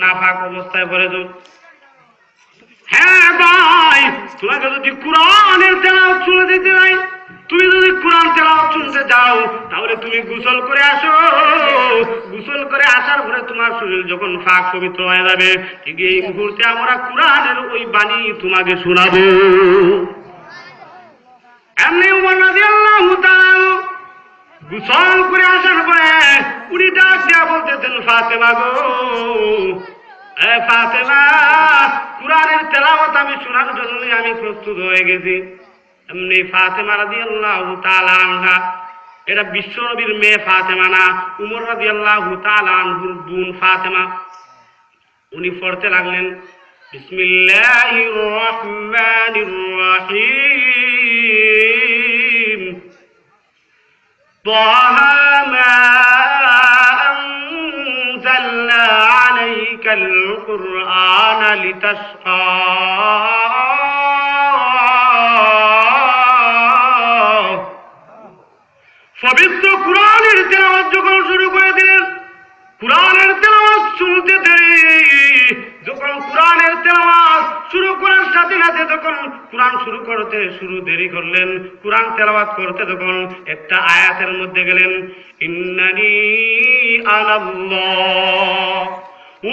নাফাক অবস্থায় পড়ে যাও। হ্যাঁ ভাই, তোমাকে যদি কোরআনের তেলাওয়াত শুনে দিতে হয়, তুমি যদি কোরআন তেলাওয়াত শুনতে যাও, তাহলে তুমি গোসল করে আসো। গোসল করে আসার পরে তোমার শরীর যখন পাক পবিত্র হয়ে যাবে, ঠিক এই মুহূর্তে আমরা কোরআনের ওই বাণী তোমাকে শোনাবো। এমনি ওমর রাদিয়াল্লাহু তাআলা গোসল করে আসার পরে উনি ডাক দিয়া বলতেছেন, ফাতেমা গো, ফাতেমা, কুরআনের তেলাওয়াত আমি শোনার জন্য আমি প্রস্তুত হয়ে গেছি। এমনি ফাতেমা রাদিয়াল্লাহু তাআলা আনহা, এটা বিশ্ব নবীর মেয়ে ফাতেমা না, উমর রাদিয়াল্লাহু তাআলা আনহুর বোন ফাতেমা। উনি পড়তে লাগলেন, বিসমিল্লাহির রহমানির রহিম, তাহা মা আনজালনা আলাইকাল কুরআনা লিতাশকা। পবিত্র কুরআনের তেলাওয়াত যখন শুরু করে দিলেন, কুরআনের তেলাওয়াত শুনতে দেরি, যখন কুরআনের তেলাওয়াত শুরু করার সাথে সাথে যখন কুরআন শুরু দেরি করলেন, কুরআন তেলাওয়াত করতে যখন একটা আয়াতের মধ্যে গেলেন, ইন্নানি আনাল্লাহ,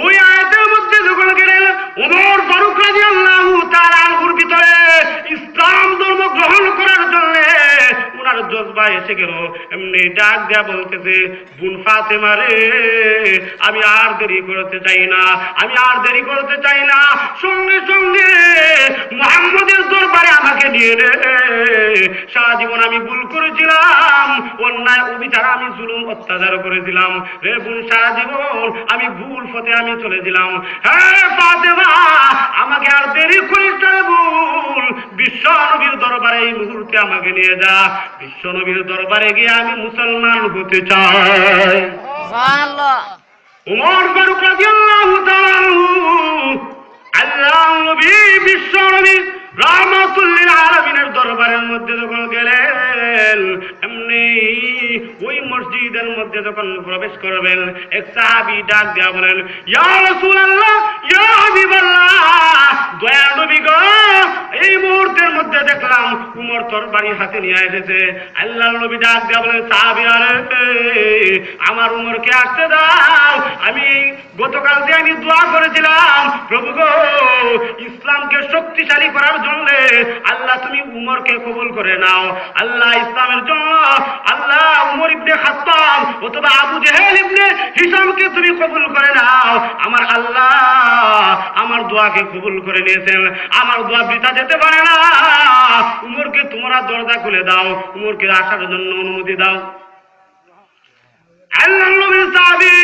ওই আয়াতের মধ্যে যখন গেলেন, ওমর ফারুক রাদিয়াল্লাহু তাআলা আনহুর ভিতরে ইসলাম ধর্ম গ্রহণ করার জন্য উনার জজবা এসে গেল। এমনি ডাক দেয়া বলতেছে, বোন ফাতেমা রে, আমি আর দেরি করতে চাই না, আমি আর দেরি করতে চাই না, সঙ্গে সঙ্গে মুহাম্মদের দরবারে আমাকে নিয়ে রে। সারা জীবন আমি ভুল করেছিলাম, অন্যায় অবিচার আমি জুলুম অত্যাচার করেছিলাম রে বোন, সারা জীবন আমি ভুল পথে আমি চলেছিলাম। হ্যাঁ ফাতেমা, আমাকে আর দেরি করিস না বোন, বিশ্ব নবীর দরবারে এই মুহূর্তে আমাকে নিয়ে যা। বিশ্ব নবীর দরবারে গিয়ে আমি মুসলমান হতে চাই। উমর ফারুক রাদিয়াল্লাহু তাআলা আল্লাহ নবী, বিশ্ব নবী রাহমাতুল লিল আলামিনের দরবারের মধ্যে যখন গেলেন, এমনি ওই মসজিদের মধ্যে যখন প্রবেশ করবেন, এক সাহাবী ডাক দিয়া বলেন, ইয়া রাসূলুল্লাহ, ইয়া হাবিবাল্লাহ, দয়া নবী গো, এই মুহূর্তের মধ্যে দেখলাম উমর তরবারি হাতে নিয়ে এসেছে। আল্লাহর নবী ডাক দিয়া বলেন, সাহাবীরা রে, আমার উমরকে আসতে দাও। আমি গতকাল যে আমি দোয়া করেছিলাম, প্রভু গো, ইসলামকে শক্তিশালী করার জন্য আল্লাহ তুমি উমরকে কবুল করে নাও। আল্লাহ ইসলামের জন্য আল্লাহ উমর ইবনে খাত্তাব অথবা আবু জেহেল ইবনে হিশামকে তুমি কবুল করে নাও। আমার আল্লাহ আমার দোয়াকে কবুল করে নিয়েছেন, আমার দোয়া বৃথা যেতে পারে না। উমরকে তোমরা দরজা খুলে দাও, উমরকে আসার জন্য অনুমতি দাও। আল্লাহর নবীর সাহাবী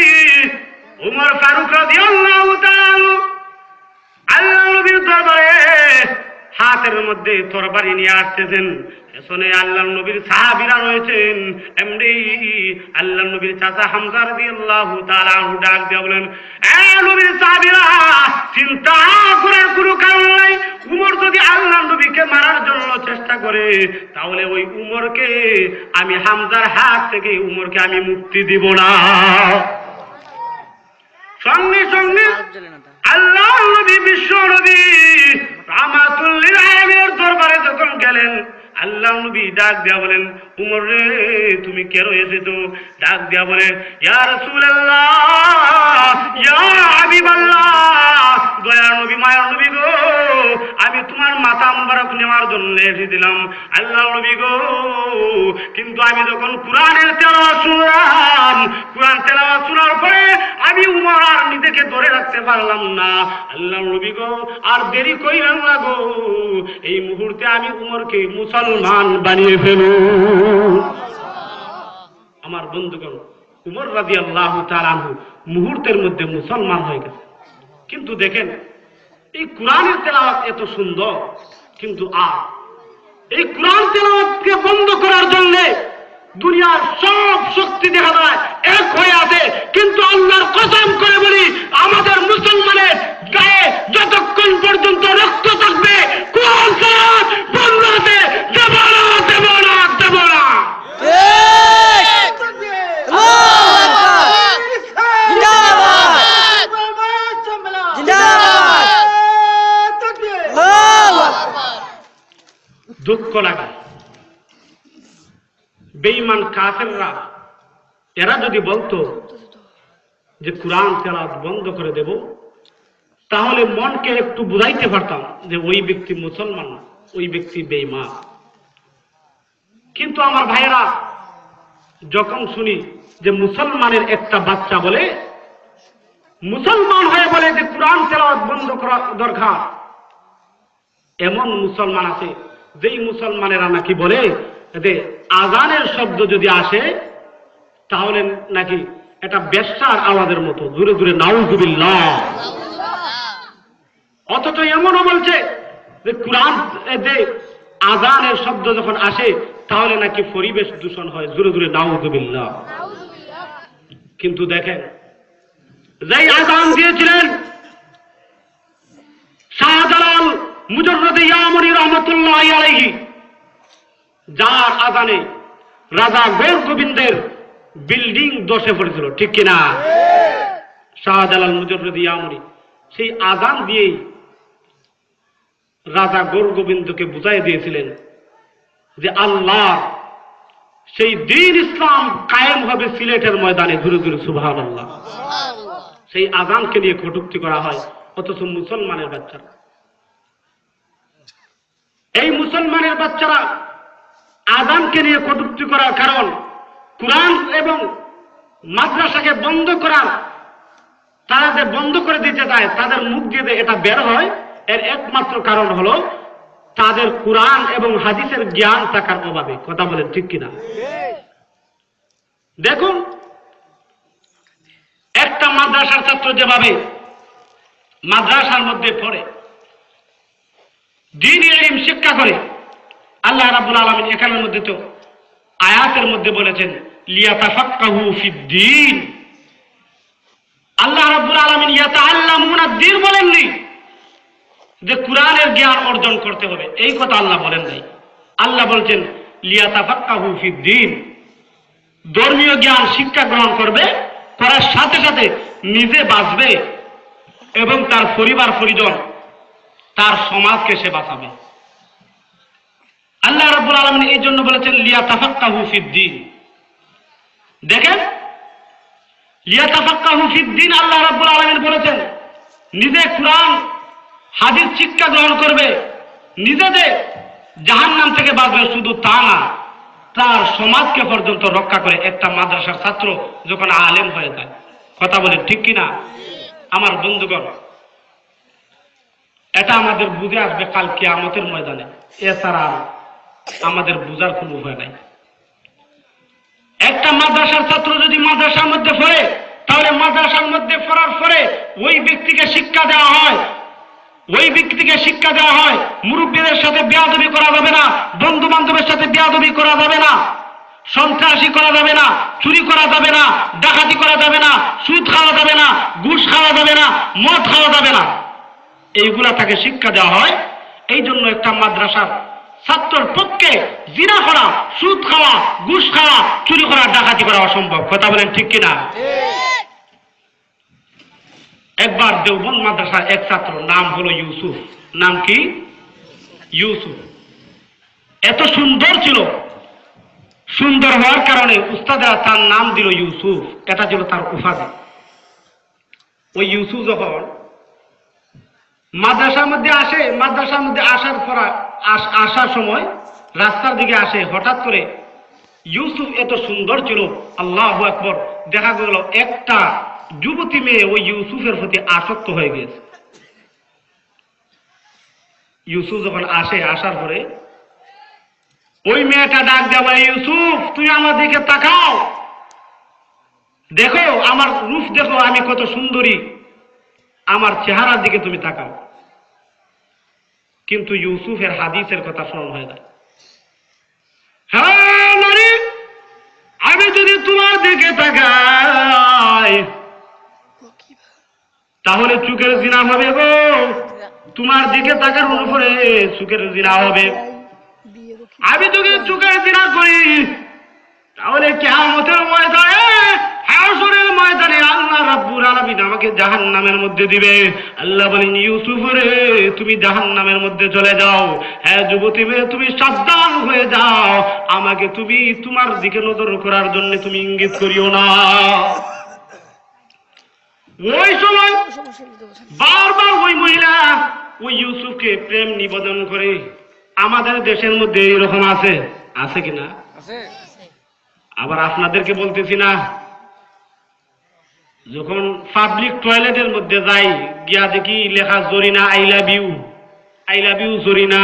উমর ফারুক রাদিয়াল্লাহু তাআলা আল্লাহর নবীর দরবারে হাতের মধ্যে তরবারি নিয়ে আসতেছেন। পেছনে আল্লাহর নবীর সাহাবীরা রয়েছেন। এমনি আল্লাহর নবীর চাচা হামজা রাদিয়াল্লাহু তাআলা আনহু ডাক দিয়ে বলেন, এ নবীর সাহাবীরা, চিন্তা করার কোনো কারণ নাই। উমর যদি আল্লাহর নবীকে মারার জন্য চেষ্টা করে, তাহলে ওই উমরকে আমি হামজার হাত থেকে উমরকে আমি মুক্তি দিব না। সঙ্গে সঙ্গে আল্লাহ নবী, বিশ্ব নবী রাহমাতুল লিল আলামিনের দরবারে যখন গেলেন, আল্লাহ নবী ডাক দিয়া বলেন, উমর রে, তুমি কেন এসেছো? ডাক দিয়া বলে, ইয়া রাসূলুল্লাহ, ইয়া হাবিবাল্লাহ, দয়ার নবী, মায়ার নবী গো, আমি তোমার মাথা মুবারক নেওয়ার জন্য এসেছিলাম। আল্লাহ নবী গো, কিন্তু আমি যখন কুরআনের তেলাওয়াত শুনলাম, কুরআন তেলাওয়াত শোনার পরে আমি উমর আর নিজেকে ধরে রাখতে পারলাম না। আল্লাহ নবী গো, আর দেরি কইলেন না গো, এই মুহূর্তে আমি উমরকে মুসলমান বানিয়ে ফেলুন। আমার বন্ধুগণ, উমর রাদিয়াল্লাহু তাআলা আনহু মুহূর্তের মধ্যে মুসলমান হয়ে গেছে। কিন্তু দেখেন, এই কুরআনের তেলাওয়াত এত সুন্দর, কিন্তু এই কুরআন তেলাওয়াতকে বন্ধ করার জন্য দুনিয়ার সব শক্তি দেখা যায় এক হয়ে আছে। কিন্তু আল্লাহর কসম করে বলি, আমাদের মুসলমানের গায়ে যতক্ষণ পর্যন্ত রক্ত থাকবে, কুরআন তেলাওয়াত বন্ধ হতে দেব না, দেব না, দেব না। দুঃখ লাগে। বেঈমান কাফেররা এরা যদি বলতো যে কোরআন তেলাওয়াত বন্ধ করে দেব, তাহলে মনকে একটু বুঝাইতে পারতাম যে ওই ব্যক্তি মুসলমান না, ওই ব্যক্তি বেঈমান। কিন্তু আমার ভাইয়েরা, যখন শুনি যে মুসলমানের একটা বাচ্চা বলে, মুসলমান হয়ে বলে যে কোরআন তেলাওয়াত বন্ধ করা দরকার, এমন মুসলমান আছে যেই মুসলমানেরা নাকি বলে যে আজানের শব্দ যদি আসে তাহলে নাকি এটা বেশ্যার আওয়াজের মতো, দূরে দূরে নাউযুবিল্লাহ। অথচ এমনও বলছে যে কোরআন যে আজানের শব্দ যখন আসে তাহলে নাকি পরিবেশ দূষণ হয়, দূরে দূরে নাউযুবিল্লাহ। কিন্তু দেখেন, যেই আজান দিয়েছিলেন শাহজালাল মুজাররদে ইয়ামনি রহমাতুল্লাহি আলাইহি, যার আজানে রাজা গৌর গোবিন্দের বিল্ডিং দশে পড়েছিল, ঠিক কিনা? শাহজালাল মুজাররদে ইয়ামনি সেই আজান দিয়েই রাজা গৌর গোবিন্দকে বুঝাই দিয়েছিলেন যে আল্লাহ সেই দ্বীন ইসলাম কায়েম হবে সিলেটের ময়দানে, দূরে দূরে সুবহানাল্লাহ। সেই আজানকে নিয়ে কটূক্তি করা হয়, অথচ মুসলমানের বাচ্চারা, এই মুসলমানের বাচ্চারা আজানকে নিয়ে কটূক্তি করার কারণ, কোরআন এবং মাদ্রাসাকে বন্ধ করার, তারা যে বন্ধ করে দিতে চায়, তাদের মুখ দিয়ে এটা বের হয়, এর একমাত্র কারণ হলো তাদের কোরআন এবং হাদিসের জ্ঞান থাকার অভাবে। কথা বলেন ঠিক কিনা? দেখুন, একটা মাদ্রাসার ছাত্র যেভাবে মাদ্রাসার মধ্যে পড়ে দ্বীন ইলম শিক্ষা করে, আল্লাহ রাব্বুল আলামিন এখানের মধ্যে তো আয়াতের মধ্যে বলেছেন লিয়াতাফাক্কাহু ফিদ্দীন। আল্লাহ রাব্বুল আলামিন ইয়াতাআল্লামুনা দ্বীন বলেননি যে কোরআনের জ্ঞান অর্জন করতে হবে, এই কথা আল্লাহ বলেন নাই। আল্লাহ বলছেন লিয়াতাফাক্কাহু ফিদ্দীন, ধর্মীয় জ্ঞান শিক্ষা গ্রহণ করবে, করার সাথে সাথে নিজে বাঁচবে এবং তার পরিবার পরিজন, তার সমাজকে সে বাঁচাবে। আল্লাহ রাব্বুল আলামিন এই জন্য বলেছেন লিয়াতাফাক্কাহু ফিদ্দীন। দেখেন, লিয়াতাফাক্কাহু ফিদ্দীন আল্লাহ রাব্বুল আলামিন বলেছেন নিজে কোরআন হাদিস শিক্ষা গ্রহণ করবে, নিজে যে জাহান্নাম থেকে বাঁচবে, শুধু তা না, তার সমাজকে পর্যন্ত রক্ষা করে। একটা মাদ্রাসার ছাত্র যখন আলেম হয়ে যায়, কথা বলেন ঠিক কিনা? আমার বন্ধুগণ, এটা আমাদের বুঝে আসবে কাল কিয়ামতের ময়দানে, এছাড়া আমাদের বুঝার কোনো উপায় নাই। একটা মাদ্রাসার ছাত্র যদি মাদ্রাসার মধ্যে পড়ে, তাহলে মাদ্রাসার মধ্যে পড়ার পরে ওই ব্যক্তিকে শিক্ষা দেওয়া হয়, মুরব্বীদের সাথে বেয়াদবি করা যাবে না, বন্ধু বান্ধবের সাথে বেয়াদবি করা যাবে না, সন্ত্রাসী করা যাবে না, চুরি করা যাবে না, ডাকাতি করা যাবে না, সুদ খাওয়া যাবে না, ঘুষ খাওয়া যাবে না, মদ খাওয়া যাবে না, এইগুলা তাকে শিক্ষা দেওয়া হয়। এই জন্য একটা মাদ্রাসার ছাত্রের পক্ষে জিনা করা, সুদ খাওয়া, ঘুষ খাওয়া, চুরি করা, ডাকাতি করা অসম্ভব। কথা বলেন ঠিক কিনা? একবার দেওবন্দ মাদ্রাসার এক ছাত্র, নাম হলো ইউসুফ। নাম কি? ইউসুফ। এত সুন্দর ছিল, সুন্দর হওয়ার কারণে উস্তাদরা তার নাম দিল ইউসুফ, এটা ছিল তার উপাধি। ওই ইউসুফ যখন মাদ্রাসার মধ্যে আসে, মাদ্রাসার মধ্যে আসার সময় রাস্তার দিকে আসে, হঠাৎ করে ইউসুফ এত সুন্দর ছিল, আল্লাহু আকবার, দেখা গেল একটা যুবতী মেয়ে ওই ইউসুফের প্রতি আসক্ত হয়ে গেছে। ইউসুফ যখন আসার পরে ওই মেয়েটা ডাক দেওয়া, ইউসুফ তুই আমার দিকে তাকাও, দেখো আমার রূপ, দেখো আমি কত সুন্দরী, আমার চেহারার দিকে তুমি তাকাও। কিন্তু ইউসুফের হাদিসের কথা স্মরণ হয়ে যায়। হ্যাঁ নারী, আমি যদি তোমার দিকে তাকাই তাহলে চোখের জিনা হবে গো, তোমার দিকে তাকার উপরে চোখের জিনা হবে। আমি যদি চোখের জিনা করি তাহলে কিয়ামতের ময়দানে হ্যাঁ হাশরের ময়দানে আল্লাহ রাব্বুল আলামিন আমাকে জাহান্নামের মধ্যে দিবে। আল্লাহ বলেন, ইউসুফ রে তুমি জাহান্নামের মধ্যে চলে যাও। হ্যাঁ যুবতী মেয়ে, তুমি সাবধান হয়ে যাও, আমাকে তুমি তোমার দিকে নজর করার জন্য তুমি ইঙ্গিত করিও না। ওই সময় বারবার ওই মহিলা ওই ইউসুফকে প্রেম নিবেদন করে। আমাদের দেশের মধ্যে এরকম আছে, আছে কিনা? আবার আপনাদেরকে বলতেছি না, যখন পাবলিক টয়লেটের মধ্যে যাই, গিয়া দেখি লেখা Zarina I love you, I love you Zarina,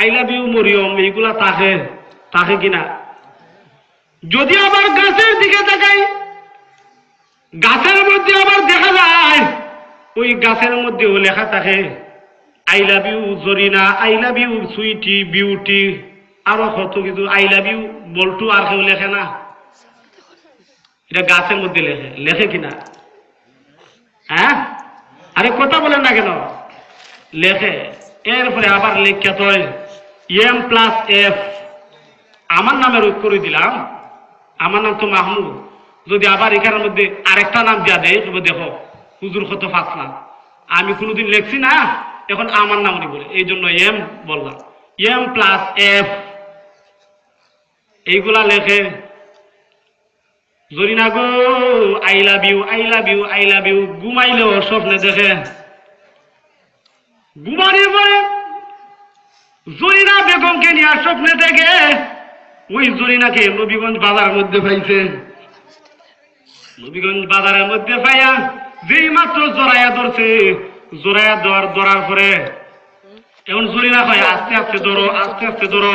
I love you Mariam, এইগুলা থাকে, থাকে কিনা? যদি আবার গাছের দিকে তাকাই, গাছের মধ্যে আবার দেখা যায় ওই গাছের মধ্যেও লেখা থাকে I love you Zarina, I love you sweetie beauty, আরো কত কিছু, আই লাভ ইউ বল্টু। আর কেউ লেখে না? এটা গাছের মধ্যে লেখে, লেখে কিনা? হ্যাঁ, আরে কথা বলেন না কেন? লেখে। এরপরে আবার লেখা তো M+F, আমার নামের করে দিলাম, আমার নাম তো মাহমুদ। যদি আবার এখানের মধ্যে আরেকটা নাম দেওয়া দেয়, তবে দেখো হুজুর কত ফাঁসলা, আমি কোনোদিন লেখছি না, এখন আমার নাম বলে, এই জন্য এম বললাম, M+F এইগুলা লেখে। জরিনা গো I love you, I love you, I love you. ঘুমাইলেও স্বপ্নে দেখে। ঘুমানোর পরে জরিনা বেগমকে নিয়ে স্বপ্নে দেখে ওই জরিনাকে নবীগঞ্জ বাজারের মধ্যে পাইছে। নবীগঞ্জ বাজারের মধ্যে পাইয়া যেই মাত্র জড়াইয়া ধরছে, জড়াইয়া ধরার পরে এখন জরিনা হয় আস্তে আস্তে ধরো, আস্তে আস্তে ধরো।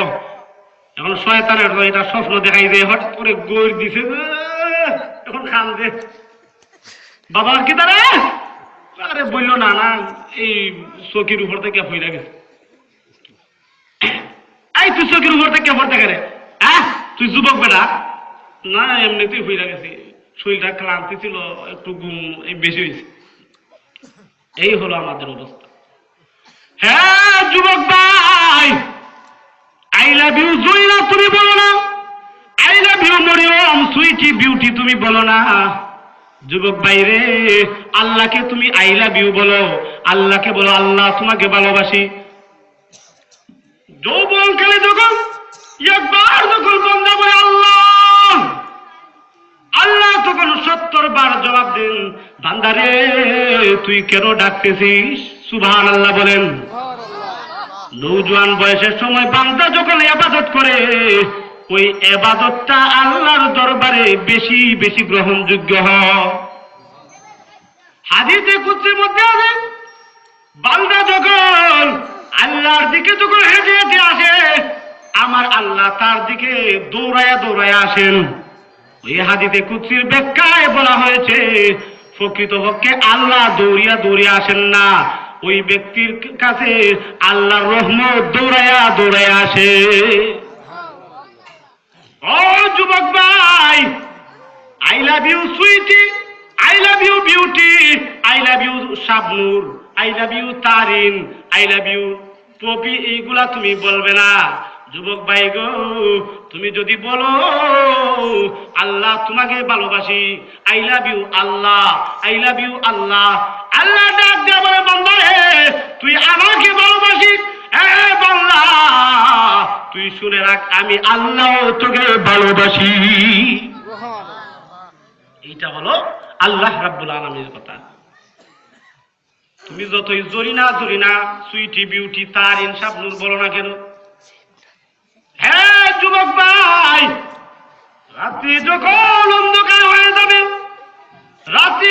এখন শয়তানের এটা স্বপ্ন দেখাই যে হঠাৎ করে গৌর দিছে, এখন খান যে বাবা কি তারা, আরে বললো না না, এই চকির উপর থেকে ফইরা গেছে। এই তুই চকির উপর থেকে পড়তে গেলে, হ্যাঁ তুই যুবক বেটা? না এমনিতেই ফইরা গেছি, শরীরটা ক্লান্তি ছিল, একটু ঘুম বেশি হয়েছে। এই হলো আমাদের অবস্থা। হ্যাঁ যুবক ভাই, আই লাভ ইউ জরিনা তুমি বলো না, I love you Mariam sweetie beauty তুমি বলো না। যুবক ভাই রে, আল্লাহকে তুমি আই লাভ ইউ বলো, আল্লাহকে বলো আল্লাহ তোমাকে ভালোবাসি। যৌবনকালে যখন একবার যখন বান্দা বলে আল্লাহ, আল্লাহ তখন 70 বার জবাব দেন, বান্দারে তুই কেন ডাকতেছিস? সুবহানাল্লাহ বলেন। নৌজওয়ান বয়সের সময় বান্দা যখন ইবাদত করে, ওই ইবাদতটা আল্লাহর দরবারে বেশি বেশি গ্রহণযোগ্য হয়। হাদিসে কুদসির মধ্যে আছে, বান্দা যখন আল্লাহর দিকে যখন হেঁটে হেঁটে আসে, আমার আল্লাহ তার দিকে দৌড়ায়া দৌড়ায়া আসেন। ওই হাদিসে কুদসির ব্যাখ্যায় বলা হয়েছে, প্রকৃতপক্ষে আল্লাহ দৌড়িয়া দৌড়িয়া আসেন না, ওই ব্যক্তির কাছে আল্লাহর রহমত দৌড়ায়া দৌড়ায়া আসে। ও যুবক ভাই, I love you sweetie, I love you beauty, I love you Shabnur, I love you Tarin, I love you Popy, এইগুলা তুমি বলবে না। যুবক ভাই গো, তুমি যদি বলো আল্লাহ তোমাকে ভালোবাসি, I love you Allah, I love you Allah, Allah ডাক দিয়ে বলে বান্দা রে তুই আমাকে ভালোবাসিস, বান্দা তুই শুনে রাখ আমি আল্লাহ তোকে ভালোবাসি। এইটা হলো আল্লাহ রাব্বুল আলামিনের কথা। তুমি যতই জরিনা জরিনা সুইটি বিউটি তারিন শাবনুর বলো না কেন, হ্যাঁ যুবক ভাই, রাত্রি যখন অন্ধকার হয়ে যাবে, রাত্রি